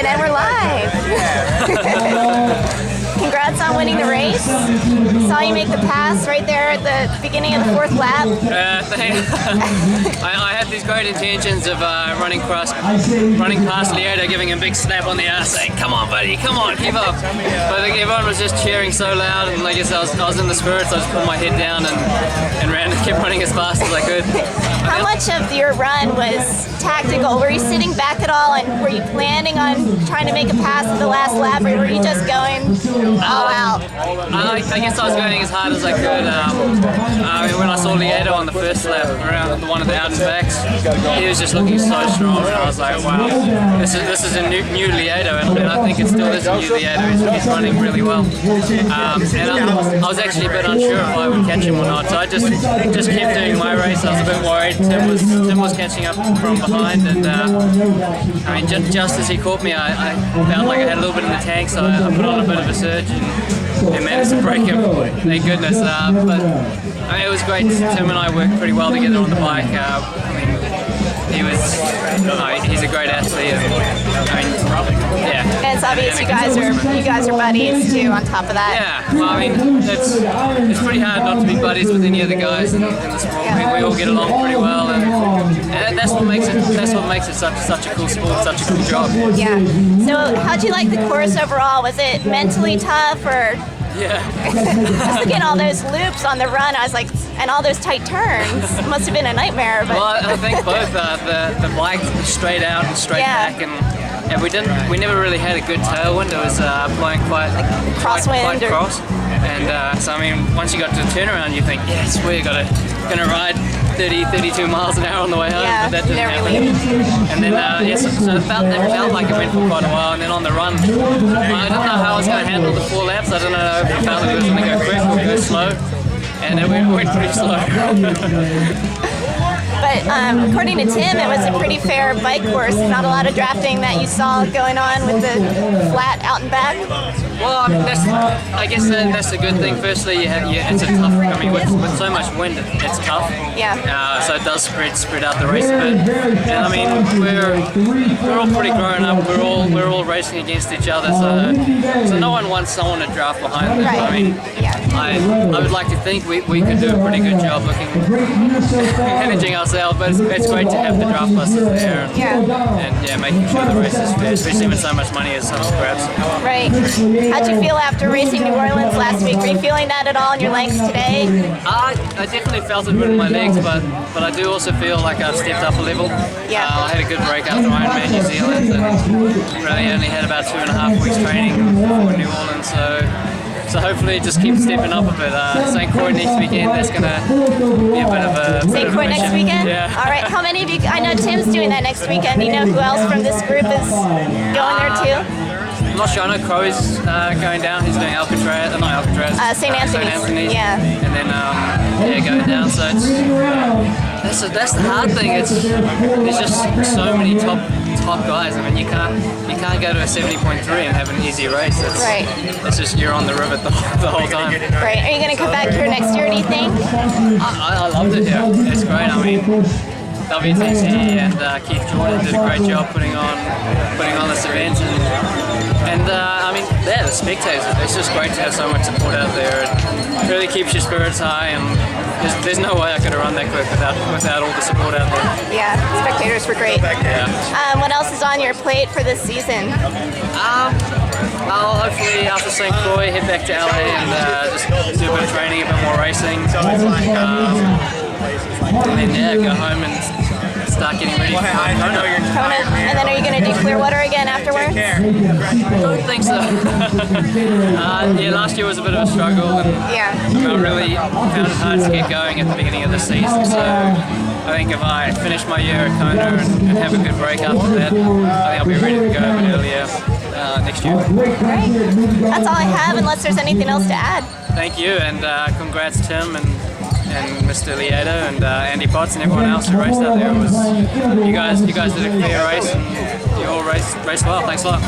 right, and we're live. Congrats on winning the race. Saw you make the pass right there at the beginning of the 4th lap. I had these great intentions of running past Leota, giving him a big slap on the ass, saying, "Come on, buddy, come on, keep up." But everyone was just cheering so loud, and I guess I was in the spirit, so I just put my head down and ran and kept running as fast as I could. How much of your run was tactical? Were you sitting back at all, and were you planning on trying to make a pass at the last lap, or were you just going all out? I guess I was going as hard as I could. When I saw Leota on the first lap, around the one of the out and backs, he was just looking so strong, and I was like, wow, this is a new Leota, and I think it still is a new Leota. He's running really well. And I was actually a bit unsure if I would catch him or not, so I just kept doing my race. I was a bit worried. Tim was catching up from behind, and just as he caught me, I felt like I had a little bit in the tank, so I put on a bit of a surge and managed to break him. Thank goodness. But it was great. Tim and I worked pretty well together on the bike. He's a great athlete. Yeah. And it's obvious you guys are buddies too. On top of that. Yeah. Well, it's pretty hard not to be buddies with any of the guys in the sport. Yeah. We all get along pretty well, and that's what makes it such a cool sport, such a cool job. Yeah. So how'd you like the course overall? Was it mentally tough or? Yeah. Just looking at all those loops on the run, I was like, and all those tight turns. It must have been a nightmare. But well, I think both the bike straight out and straight back, and we never really had a good tailwind. It was blowing quite crosswind, quite cross. And so once you got to the turnaround, you think, yes, we're gonna ride 32 miles an hour on the way home, but that didn't happen. And then, so it felt like it went for quite a while, and then on the run, I didn't know how I was going to handle the 4 laps. I didn't know if I felt like it was going to go quick or go slow, and it went pretty slow. But according to Tim, it was a pretty fair bike course. Not a lot of drafting that you saw going on with the flat out and back. Well, I guess that's a good thing. Firstly, it's a tough. With so much wind, it's tough. Yeah. So it does spread out the race a bit. And we're all pretty grown up. We're all racing against each other. So no one wants someone to draft behind them. Right. I would like to think we could do a pretty good job managing ourselves, but it's great to have the draft buses there and making sure the race is fair, especially when so much money is up for grabs. Right. How'd you feel after racing New Orleans last week? Were you feeling that at all in your legs today? I definitely felt it with my legs, but I do also feel like I've stepped up a level. Yeah. I had a good break after Ironman New Zealand, and really only had about 2.5 weeks training for New Orleans, so hopefully it just keeps stepping up a bit. St. Croix next weekend, that's going to be a bit of a St. Croix next weekend? Yeah. All right, how many of you, I know Tim's doing that next weekend. Do you know who else from this group is going there too? I'm not sure. I know Crow's going down. He's doing Alcatraz, not Alcatraz. St. Anthony's. Yeah. And then going down. So that's the hard thing. There's just so many top guys. You can't go to a 70.3 and have an easy race. It's just you're on the rivet the whole time. Right. Are you going to come back here next year? Do you think? I loved it here. It's great. WTC and Keith Jordan did a great job putting on this event, and the spectators. It's just great to have so much support out there. It really keeps your spirits high, and there's no way I could have run that quick without all the support out there. Yeah, spectators were great. Yeah. What else is on your plate for this season? I'll hopefully after St. Croix head back to LA and just do a bit of training, a bit more racing. And then go home and start getting ready for Kona. And then are you going to do Clearwater again afterwards? I don't think so. Last year was a bit of a struggle, and I really found it hard to get going at the beginning of the season. So I think if I finish my year at Kona and have a good break after that, I think I'll be ready to go a bit earlier next year. Great. That's all I have, unless there's anything else to add. Thank you, and congrats Tim and Mr. Leota and Andy Potts and everyone else who raced out there. You guys did a fair race, and you all raced well. Thanks a lot.